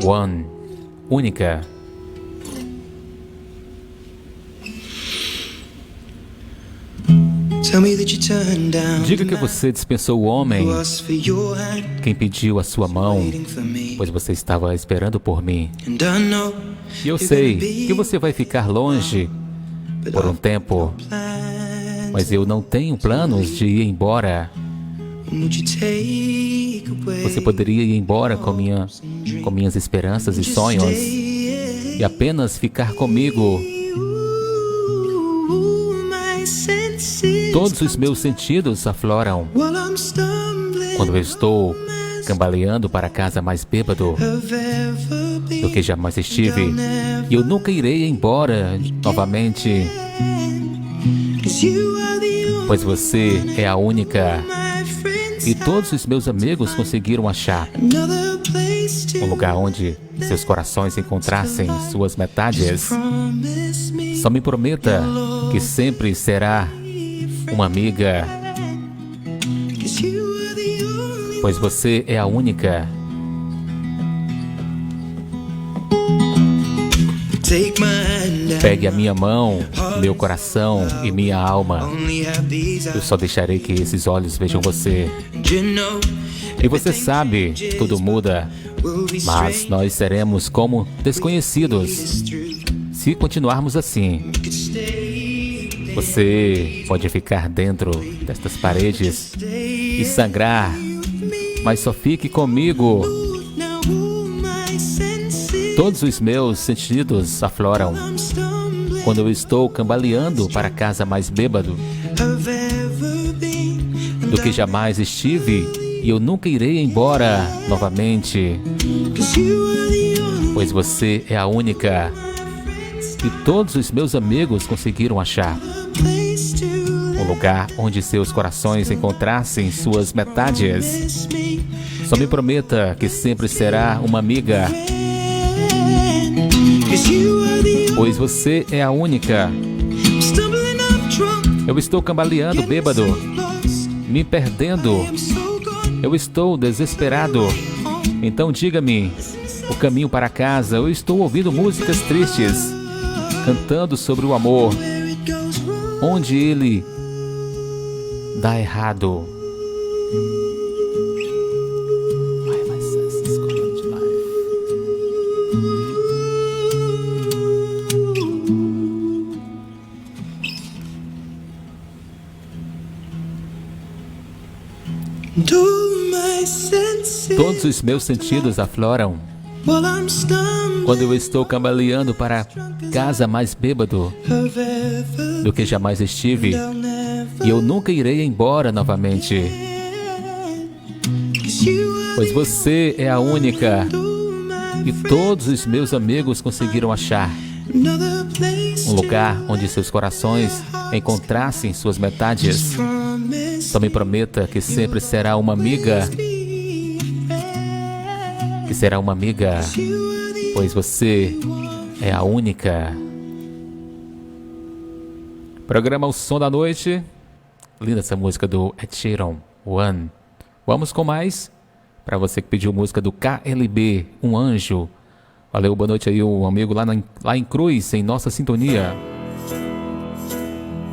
One, única. Diga que você dispensou o homem, quem pediu a sua mão, pois você estava esperando por mim. E eu sei que você vai ficar longe por um tempo, mas eu não tenho planos de ir embora. Você poderia ir embora com minhas esperanças e sonhos e apenas ficar comigo. Todos os meus sentidos afloram quando eu estou cambaleando para casa mais bêbado do que jamais estive. E eu nunca irei embora novamente, pois você é a única. E todos os meus amigos conseguiram achar um lugar onde seus corações encontrassem suas metades. Só me prometa que sempre será uma amiga, pois você é a única. Pegue a minha mão, meu coração e minha alma. Eu só deixarei que esses olhos vejam você. E você sabe, tudo muda, mas nós seremos como desconhecidos se continuarmos assim. Você pode ficar dentro destas paredes e sangrar, mas só fique comigo. Todos os meus sentidos afloram quando eu estou cambaleando para casa mais bêbado do que jamais estive, e eu nunca irei embora novamente, pois você é a única. E todos os meus amigos conseguiram achar um lugar onde seus corações encontrassem suas metades. Só me prometa que sempre será uma amiga, pois você é a única. Eu estou cambaleando bêbado, me perdendo. Eu estou desesperado. Então diga-me o caminho para casa. Eu estou ouvindo músicas tristes, cantando sobre o amor, onde ele dá errado. Todos os meus sentidos afloram quando eu estou cambaleando para casa mais bêbado do que jamais estive, e eu nunca irei embora novamente, pois você é a única. E todos os meus amigos conseguiram achar um lugar onde seus corações encontrassem suas metades. Só me prometa que sempre será uma amiga, pois você é a única. Programa O Som da Noite. Linda essa música do Ed Sheeran, One. Vamos com mais. Para você que pediu música do KLB, Um Anjo. Valeu, boa noite aí, um amigo lá em Cruz, em nossa sintonia.